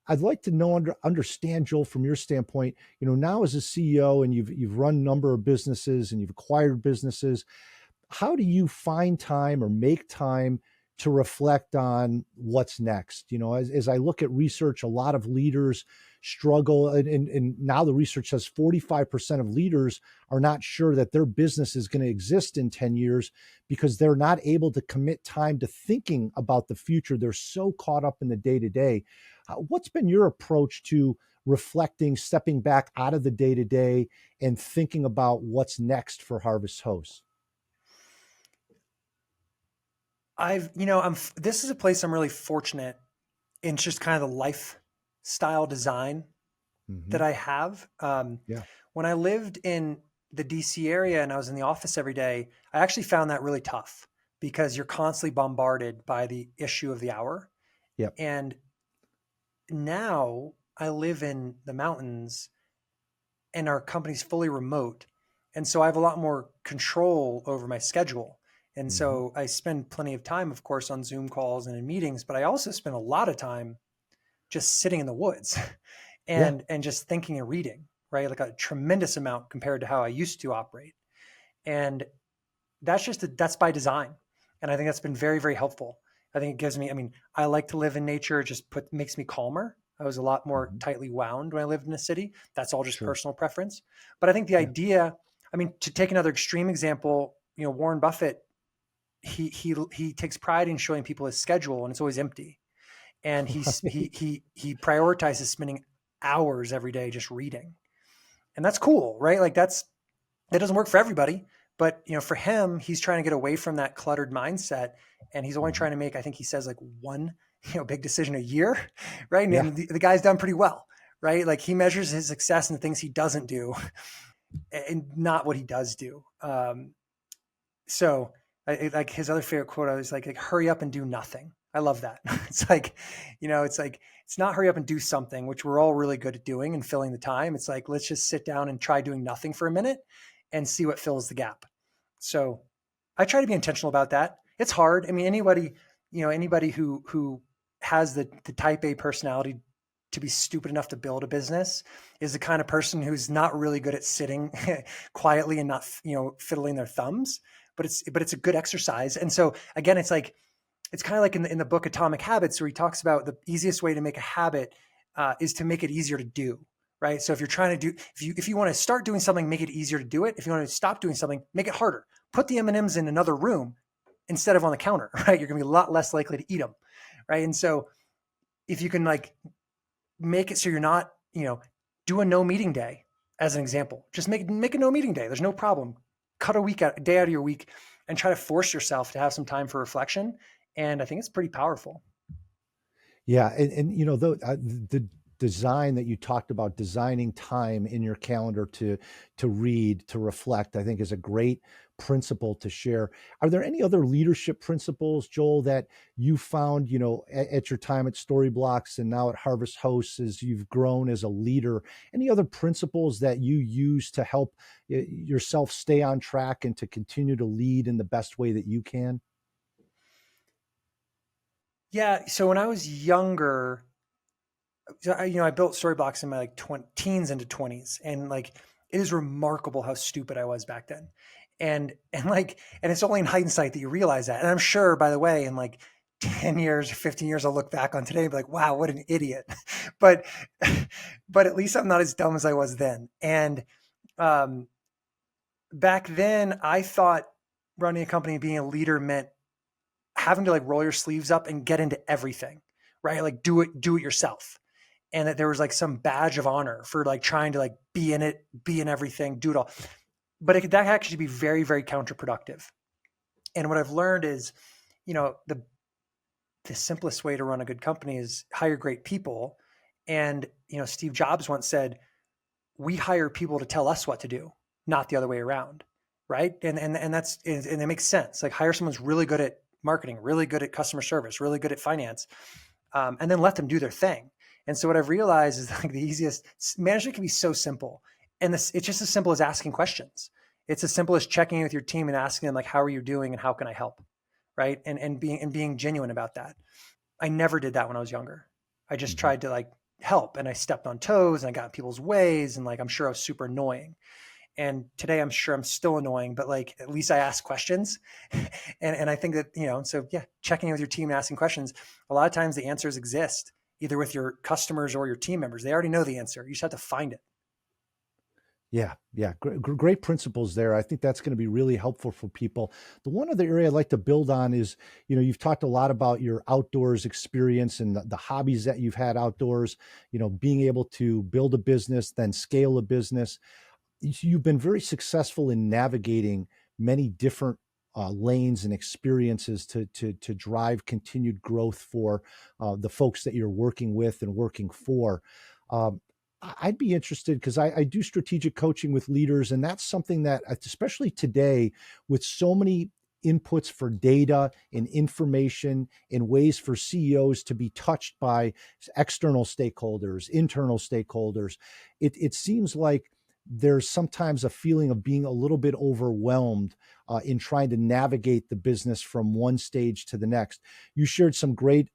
[SPEAKER 1] I'd like to understand, Joel, from your standpoint, now as a CEO and you've run a number of businesses and you've acquired businesses, how do you find time or make time to reflect on what's next? As I look at research, a lot of leaders struggle, and now the research says 45% of leaders are not sure that their business is going to exist in 10 years because they're not able to commit time to thinking about the future. They're so caught up in the day-to-day. What's been your approach to reflecting, stepping back out of the day-to-day and thinking about what's next for Harvest Hosts?
[SPEAKER 6] This is a place I'm really fortunate in, just kind of the lifestyle design that I have. When I lived in the DC area and I was in the office every day, I actually found that really tough because you're constantly bombarded by the issue of the hour.
[SPEAKER 1] Yep.
[SPEAKER 6] And now I live in the mountains and our company's fully remote. And so I have a lot more control over my schedule. And so I spend plenty of time, of course, on Zoom calls and in meetings, but I also spend a lot of time just sitting in the woods and just thinking and reading, right? Like a tremendous amount compared to how I used to operate. And that's by design. And I think that's been very, very helpful. I think it gives me, I like to live in nature. It just makes me calmer. I was a lot more tightly wound when I lived in a city. That's all just personal preference. But I think the idea, to take another extreme example, Warren Buffett, he takes pride in showing people his schedule and it's always empty. And he prioritizes spending hours every day just reading. And that's cool, right? Like that doesn't work for everybody, but for him, he's trying to get away from that cluttered mindset. And he's only trying to make, I think he says one, big decision a year, right? And the guy's done pretty well, right? Like he measures his success in the things he doesn't do and not what he does do. So like his other favorite quote, I was like, hurry up and do nothing. I love that. It's like, it's not hurry up and do something, which we're all really good at doing and filling the time. It's like, let's just sit down and try doing nothing for a minute and see what fills the gap. So I try to be intentional about that. It's hard. Anybody who has the type A personality to be stupid enough to build a business is the kind of person who's not really good at sitting quietly and not, fiddling their thumbs, but it's a good exercise. And so again, it's kind of like in the book Atomic Habits, where he talks about the easiest way to make a habit is to make it easier to do, right? So if you're trying to if you want to start doing something, make it easier to do it. If you want to stop doing something, make it harder. Put the M&Ms in another room instead of on the counter, right? You're going to be a lot less likely to eat them, right? And so if you can make it so you're not, do a no meeting day, as an example. Just make a no meeting day. There's no problem. Cut a day out of your week and try to force yourself to have some time for reflection. And I think it's pretty powerful.
[SPEAKER 1] Yeah, and the design that you talked about, designing time in your calendar to read, to reflect, I think is a great principle to share. Are there any other leadership principles, Joel, that you found, at your time at Storyblocks and now at Harvest Hosts, as you've grown as a leader? Any other principles that you use to help yourself stay on track and to continue to lead in the best way that you can?
[SPEAKER 6] Yeah. So when I was younger, I built Storyblocks in my teens into 20s, and like it is remarkable how stupid I was back then. And it's only in hindsight that you realize that. And I'm sure, by the way, in like 10 years or 15 years, I'll look back on today and be like, wow, what an idiot. but but at least I'm not as dumb as I was then. And back then I thought running a company and being a leader meant having to like roll your sleeves up and get into everything, right? Like do it yourself. And that there was like some badge of honor for like trying to like be in it, be in everything, do it all. But that could actually be very, very counterproductive. And what I've learned is, the simplest way to run a good company is hire great people. And, Steve Jobs once said, we hire people to tell us what to do, not the other way around. Right. And it makes sense. Like hire someone who's really good at marketing, really good at customer service, really good at finance, and then let them do their thing. And so what I've realized is like the easiest management can be so simple. And it's just as simple as asking questions. It's as simple as checking in with your team and asking them like, how are you doing and how can I help? Right. And being genuine about that. I never did that when I was younger. I just tried to like help, and I stepped on toes and I got in people's ways, and like I'm sure I was super annoying. And today I'm sure I'm still annoying, but like at least I ask questions. and I think that, so yeah, checking in with your team and asking questions. A lot of times the answers exist either with your customers or your team members. They already know the answer. You just have to find it.
[SPEAKER 1] Yeah. Great principles there. I think that's going to be really helpful for people. The one other area I'd like to build on is, you've talked a lot about your outdoors experience and the hobbies that you've had outdoors, being able to build a business, then scale a business. You've been very successful in navigating many different lanes and experiences to drive continued growth for the folks that you're working with and working for. I'd be interested because I do strategic coaching with leaders, and that's something that, especially today, with so many inputs for data and information and ways for CEOs to be touched by external stakeholders, internal stakeholders, it seems like there's sometimes a feeling of being a little bit overwhelmed in trying to navigate the business from one stage to the next. You shared some great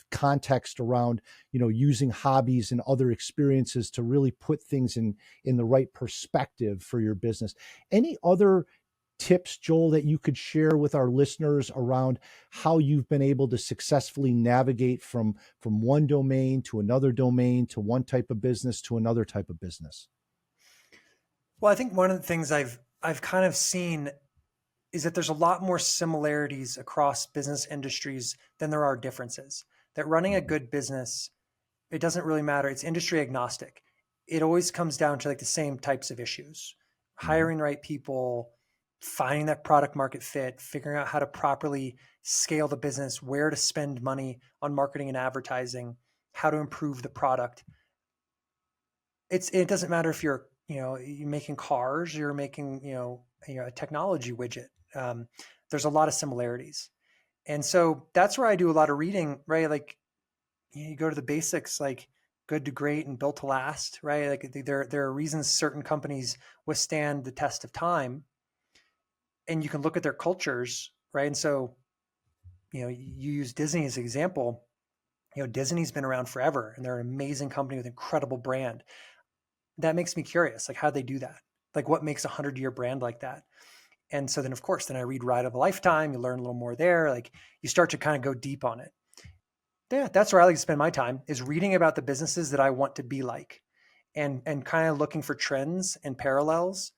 [SPEAKER 1] context around, using hobbies and other experiences to really put things in the right perspective for your business. Any other tips, Joel, that you could share with our listeners around how you've been able to successfully navigate from one domain to another domain, to one type of business to another type of business?
[SPEAKER 6] Well, I think one of the things I've kind of seen is that there's a lot more similarities across business industries than there are differences. That running a good business, it doesn't really matter. It's industry agnostic. It always comes down to like the same types of issues: hiring the right people, finding that product market fit, figuring out how to properly scale the business, where to spend money on marketing and advertising, how to improve the product. It doesn't matter if you're making cars, you're making, a technology widget. There's a lot of similarities. And so that's where I do a lot of reading, right? Like you go to the basics, like good to great and built to last, right? Like there are reasons certain companies withstand the test of time, and you can look at their cultures, right? And so, you use Disney as an example. Disney's been around forever, and they're an amazing company with incredible brand. That makes me curious, like how they do that, like what makes a 100-year brand like that. And so then, of course, I read Ride of a Lifetime. You learn a little more there. Like you start to kind of go deep on it. Yeah, that's where I like to spend my time, is reading about the businesses that I want to be like, and kind of looking for trends and parallels.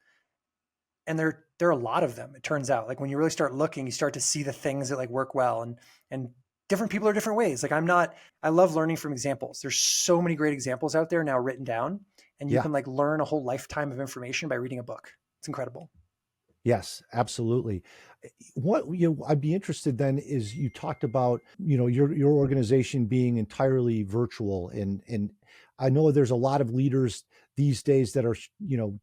[SPEAKER 6] And there are a lot of them. It turns out, like when you really start looking, you start to see the things that like work well, and different people are different ways. Like I love learning from examples. There's so many great examples out there now written down. and you can like learn a whole lifetime of information by reading a book. It's incredible.
[SPEAKER 1] Yes, absolutely. What I'd be interested then is you talked about your organization being entirely virtual, and I know there's a lot of leaders these days that are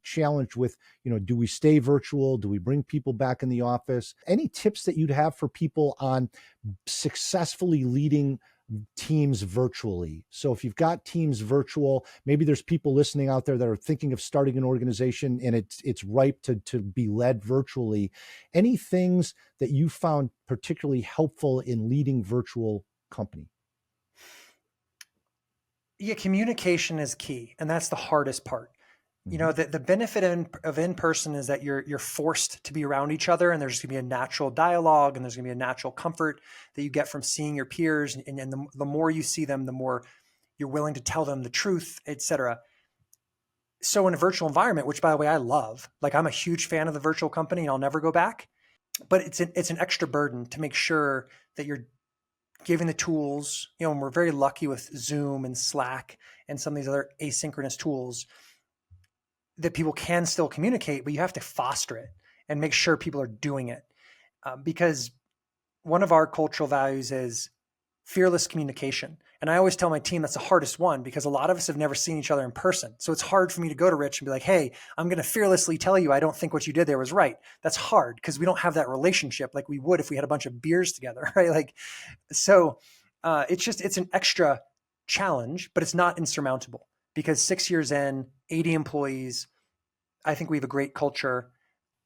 [SPEAKER 1] challenged with do we stay virtual? Do we bring people back in the office? Any tips that you'd have for people on successfully leading teams virtually? So if you've got teams virtual, maybe there's people listening out there that are thinking of starting an organization and it's ripe to be led virtually. Any things that you found particularly helpful in leading virtual company?
[SPEAKER 6] Yeah, communication is key, and that's the hardest part. The benefit of in-person is that you're forced to be around each other, and there's going to be a natural dialogue, and there's going to be a natural comfort that you get from seeing your peers. And the more you see them, the more you're willing to tell them the truth, etc. So in a virtual environment, which by the way, I love, like I'm a huge fan of the virtual company and I'll never go back, but it's an extra burden to make sure that you're giving the tools, and we're very lucky with Zoom and Slack and some of these other asynchronous tools that people can still communicate, but you have to foster it and make sure people are doing it. Because one of our cultural values is fearless communication. And I always tell my team that's the hardest one because a lot of us have never seen each other in person. So it's hard for me to go to Rich and be like, hey, I'm going to fearlessly tell you I don't think what you did there was right. That's hard because we don't have that relationship like we would if we had a bunch of beers together, right? Like, so it's an extra challenge, but it's not insurmountable because 6 years in, 80 employees, I think we have a great culture.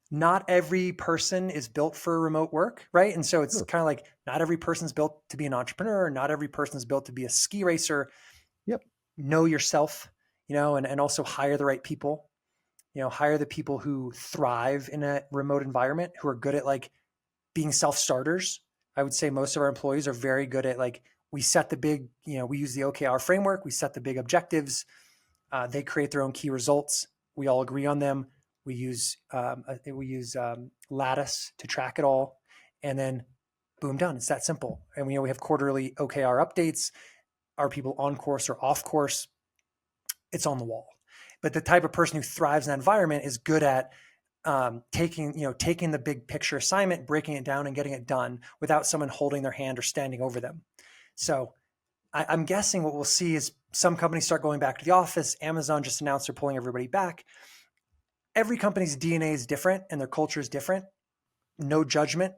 [SPEAKER 6] Not every person is built for remote work, right? And so it's kind of like not every person's built to be an entrepreneur. Not every person's built to be a ski racer.
[SPEAKER 1] Yep.
[SPEAKER 6] Know yourself, and also hire the right people. Hire the people who thrive in a remote environment, who are good at like being self-starters. I would say most of our employees are very good at like, we set the big, we use the OKR framework. We set the big objectives. They create their own key results. We all agree on them. We use Lattice to track it all, and then boom, done. It's that simple. And we have quarterly OKR updates. Are people on course or off course? It's on the wall. But the type of person who thrives in that environment is good at taking the big picture assignment, breaking it down, and getting it done without someone holding their hand or standing over them. So I'm guessing what we'll see is some companies start going back to the office. Amazon just announced they're pulling everybody back. Every company's DNA is different and their culture is different. No judgment,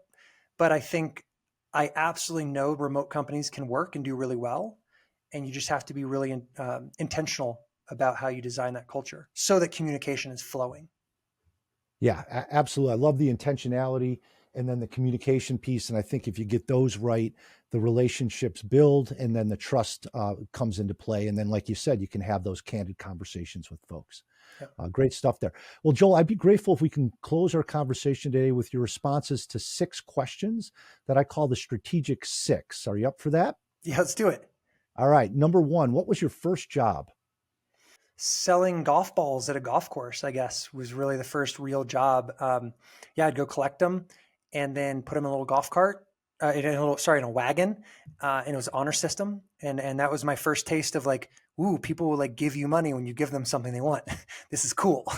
[SPEAKER 6] but I absolutely know remote companies can work and do really well. And you just have to be really intentional about how you design that culture so that communication is flowing.
[SPEAKER 1] Yeah, absolutely. I love the intentionality and then the communication piece. And I think if you get those right, the relationships build and then the trust comes into play. And then, like you said, you can have those candid conversations with folks. Great stuff there. Well, Joel, I'd be grateful if we can close our conversation today with your responses to 6 questions that I call the strategic 6. Are you up for that?
[SPEAKER 6] Yeah, let's do it.
[SPEAKER 1] All right. Number 1, what was your first job?
[SPEAKER 6] Selling golf balls at a golf course, I guess, was really the first real job. I'd go collect them and then put them in a little golf cart, in a wagon, and it was honor system. And that was my first taste of like, ooh, people will like give you money when you give them something they want. This is cool.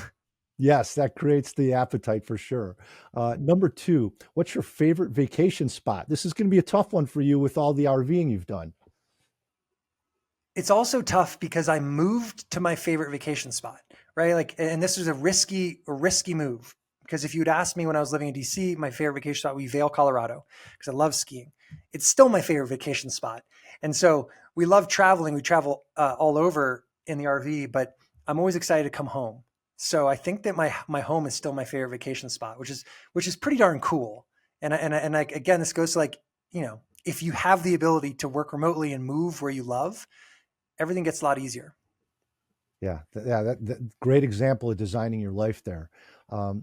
[SPEAKER 1] Yes, that creates the appetite for sure. Number 2, what's your favorite vacation spot? This is going to be a tough one for you with all the RVing you've done.
[SPEAKER 6] It's also tough because I moved to my favorite vacation spot, right? Like, and this was a risky move because if you'd asked me when I was living in DC, my favorite vacation spot would be Vail, Colorado, because I love skiing. It's still my favorite vacation spot. And so we love traveling. We travel all over in the RV, but I'm always excited to come home. So I think that my home is still my favorite vacation spot, which is pretty darn cool. And again, this goes to like, if you have the ability to work remotely and move where you love, everything gets a lot easier.
[SPEAKER 1] Yeah, that great example of designing your life there.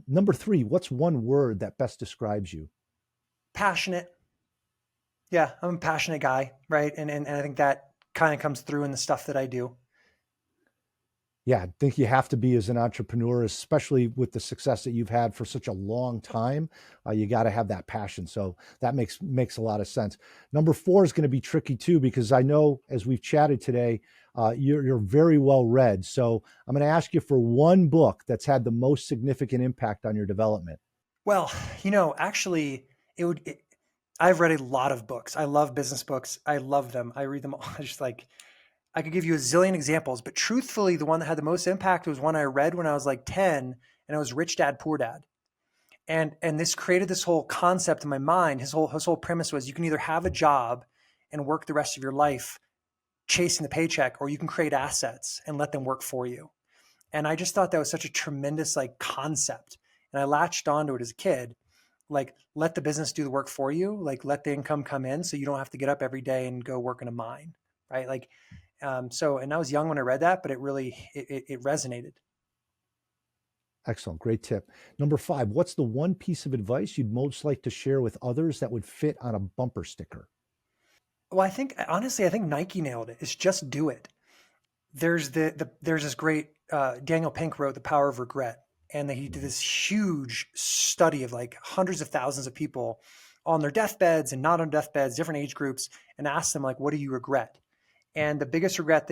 [SPEAKER 1] Number 3, what's one word that best describes you?
[SPEAKER 6] Passionate. Yeah, I'm a passionate guy, right? And I think that kind of comes through in the stuff that I do.
[SPEAKER 1] Yeah, I think you have to be as an entrepreneur, especially with the success that you've had for such a long time. You got to have that passion. So that makes a lot of sense. Number four is going to be tricky too, because I know as we've chatted today, you're very well read. So I'm going to ask you for one book that's had the most significant impact on your development.
[SPEAKER 6] Well, actually, it would. I've read a lot of books. I love business books. I love them. I read them all. Just like I could give you a zillion examples, but truthfully, the one that had the most impact was one I read when I was like 10, and it was Rich Dad Poor Dad. And this created this whole concept in my mind. His whole premise was you can either have a job and work the rest of your life chasing the paycheck, or you can create assets and let them work for you. And I just thought that was such a tremendous like concept. And I latched onto it as a kid, like let the business do the work for you, like let the income come in so you don't have to get up every day and go work in a mine. Right. Like, and I was young when I read that, but it really, it resonated.
[SPEAKER 1] Excellent. Great tip. Number five, what's the one piece of advice you'd most like to share with others that would fit on a bumper sticker?
[SPEAKER 6] Well, honestly, I think Nike nailed it. It's just do it. There's this great Daniel Pink wrote The Power of Regret, and he did this huge study of like hundreds of thousands of people on their deathbeds and not on deathbeds, different age groups, and asked them like, what do you regret? And the biggest regret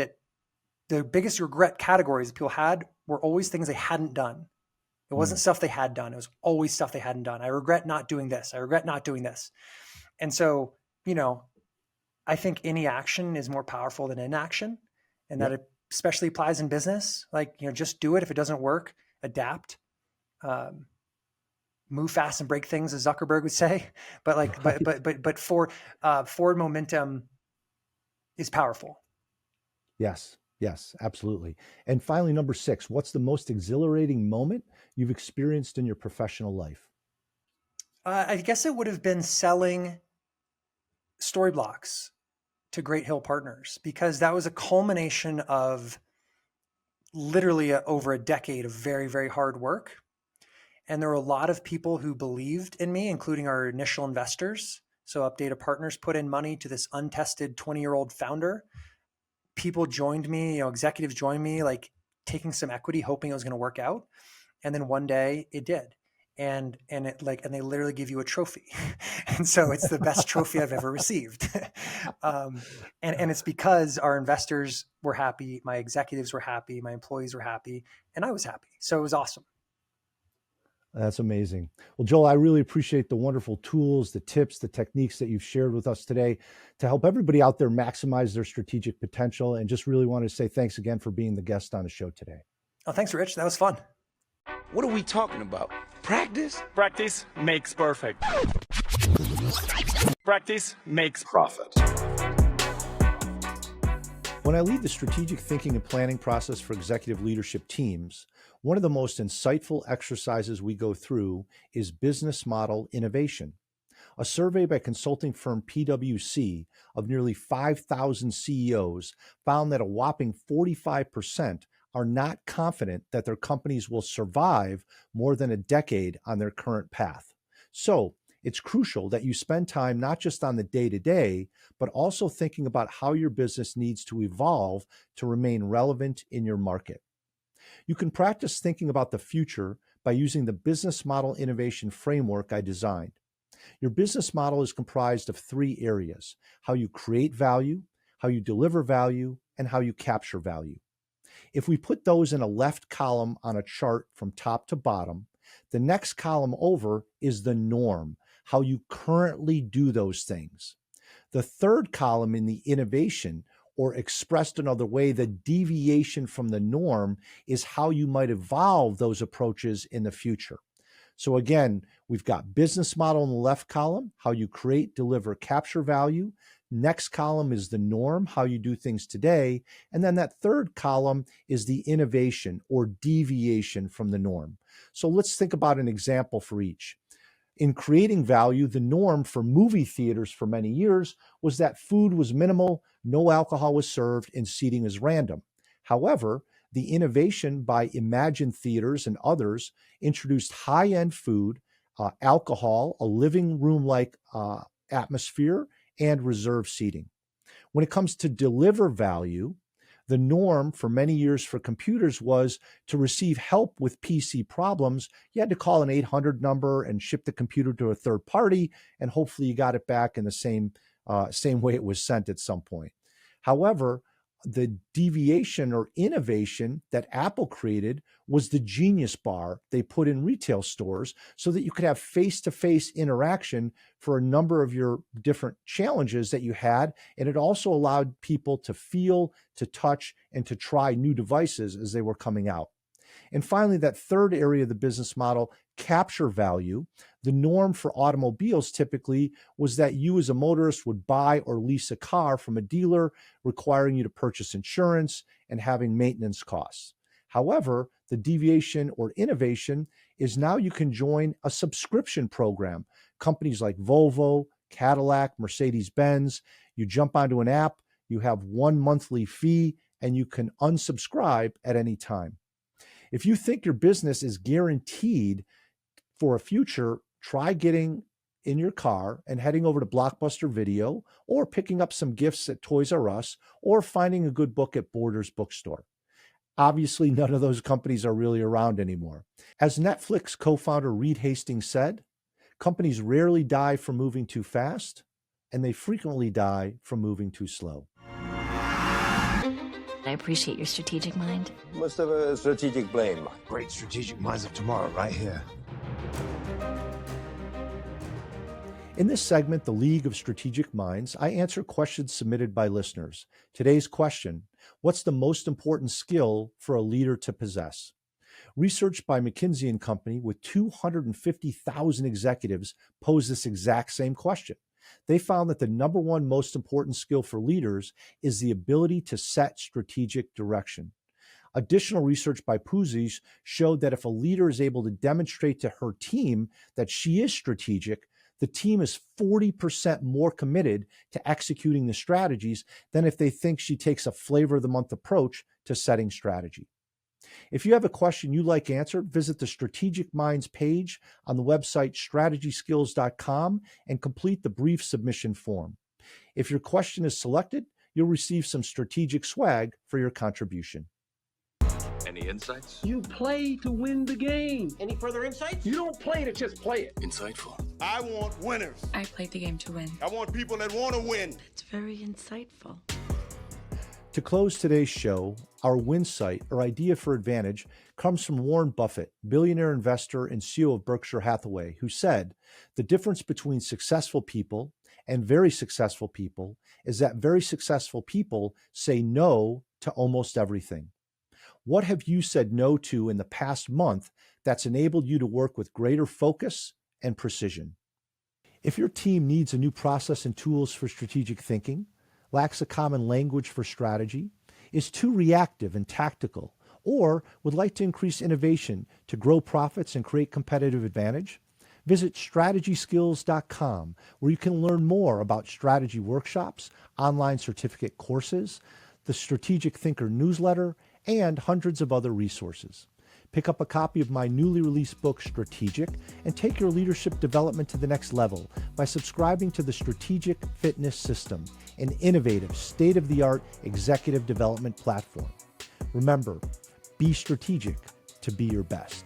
[SPEAKER 6] categories that people had were always things they hadn't done. It wasn't stuff they had done. It was always stuff they hadn't done. I regret not doing this. I regret not doing this. And so, I think any action is more powerful than inaction, and that it especially applies in business. Like, just do it. If it doesn't work, adapt, move fast and break things, as Zuckerberg would say. But like, but forward momentum is powerful.
[SPEAKER 1] Yes, absolutely. And finally, number six, what's the most exhilarating moment you've experienced in your professional life?
[SPEAKER 6] I guess it would have been selling Storyblocks to Great Hill Partners, because that was a culmination of literally over a decade of very, very hard work. And there were a lot of people who believed in me, including our initial investors. So Updata Partners put in money to this untested 20-year-old founder. People joined me, executives joined me, like taking some equity, hoping it was going to work out. And then one day it did. And they literally give you a trophy. And so it's the best trophy I've ever received. And it's because our investors were happy, my executives were happy, my employees were happy, and I was happy. So it was awesome.
[SPEAKER 1] That's amazing. Well, Joel, I really appreciate the wonderful tools, the tips, the techniques that you've shared with us today to help everybody out there maximize their strategic potential. And just really want to say thanks again for being the guest on the show today.
[SPEAKER 6] Oh, thanks, Rich. That was fun.
[SPEAKER 3] What are we talking about? Practice?
[SPEAKER 4] Practice makes perfect. Practice makes
[SPEAKER 3] Profit.
[SPEAKER 1] When I lead the strategic thinking and planning process for executive leadership teams, one of the most insightful exercises we go through is business model innovation. A survey by consulting firm PwC of nearly 5,000 CEOs found that a whopping 45% are not confident that their companies will survive more than a decade on their current path. So it's crucial that you spend time not just on the day-to-day, but also thinking about how your business needs to evolve to remain relevant in your market. You can practice thinking about the future by using the business model innovation framework I designed. Your business model is comprised of three areas: how you create value, how you deliver value, and how you capture value. If we put those in a left column on a chart from top to bottom, the next column over is the norm, how you currently do those things. The third column in the innovation, or expressed another way, the deviation from the norm, is how you might evolve those approaches in the future. So again, we've got business model in the left column, how you create, deliver, capture value. Next column is the norm, how you do things today. And then that third column is the innovation or deviation from the norm. So let's think about an example for each. In creating value, the norm for movie theaters for many years was that food was minimal, no alcohol was served, and seating is random. However, the innovation by Imagine Theaters and others introduced high-end food, alcohol, a living room-like atmosphere, and reserved seating. When it comes to deliver value, The norm for many years for computers was to receive help with PC problems. You had to call an 800 number and ship the computer to a third party, and hopefully you got it back in the same way it was sent at some point. However, the deviation or innovation that Apple created was the Genius Bar they put in retail stores so that you could have face-to-face interaction for a number of your different challenges that you had. And it also allowed people to feel, to touch, and to try new devices as they were coming out. And finally, that third area of the business model, capture value. The norm for automobiles typically was that you as a motorist would buy or lease a car from a dealer, requiring you to purchase insurance and having maintenance costs. However, the deviation or innovation is now you can join a subscription program. Companies like Volvo, Cadillac, Mercedes-Benz, you jump onto an app, you have one monthly fee, and you can unsubscribe at any time. If you think your business is guaranteed for a future, try getting in your car and heading over to Blockbuster Video, or picking up some gifts at Toys R Us, or finding a good book at Borders Bookstore. Obviously, none of those companies are really around anymore. As Netflix co-founder Reed Hastings said, companies rarely die from moving too fast, and they frequently die from moving too slow.
[SPEAKER 7] I appreciate your strategic mind.
[SPEAKER 8] Must have a strategic brain.
[SPEAKER 9] Great strategic minds of tomorrow right here.
[SPEAKER 1] In this segment, The League of Strategic Minds, I answer questions submitted by listeners. Today's question: what's the most important skill for a leader to possess? Research by McKinsey & Company with 250,000 executives posed this exact same question. They found that the number one most important skill for leaders is the ability to set strategic direction. Additional research by Puzis showed that if a leader is able to demonstrate to her team that she is strategic, the team is 40% more committed to executing the strategies than if they think she takes a flavor of the month approach to setting strategy. If you have a question you'd like answered, visit the Strategic Minds page on the website strategyskills.com and complete the brief submission form. If your question is selected, you'll receive some strategic swag for your contribution.
[SPEAKER 10] Any insights?
[SPEAKER 11] You play to win the game.
[SPEAKER 5] Any further insights?
[SPEAKER 11] You don't play to just play it.
[SPEAKER 10] Insightful.
[SPEAKER 12] I want winners.
[SPEAKER 2] I played the game to win.
[SPEAKER 12] I want people that want to win.
[SPEAKER 2] It's very insightful.
[SPEAKER 1] To close today's show, our Winsight, or idea for advantage, comes from Warren Buffett, billionaire investor and CEO of Berkshire Hathaway, who said, "The difference between successful people and very successful people is that very successful people say no to almost everything." What have you said no to in the past month that's enabled you to work with greater focus and precision? If your team needs a new process and tools for strategic thinking, lacks a common language for strategy, is too reactive and tactical, or would like to increase innovation to grow profits and create competitive advantage, visit strategyskills.com, where you can learn more about strategy workshops, online certificate courses, the Strategic Thinker newsletter, and hundreds of other resources. Pick up a copy of my newly released book, Strategic, and take your leadership development to the next level by subscribing to the Strategic Fitness System, an innovative, state-of-the-art executive development platform. Remember, be strategic to be your best.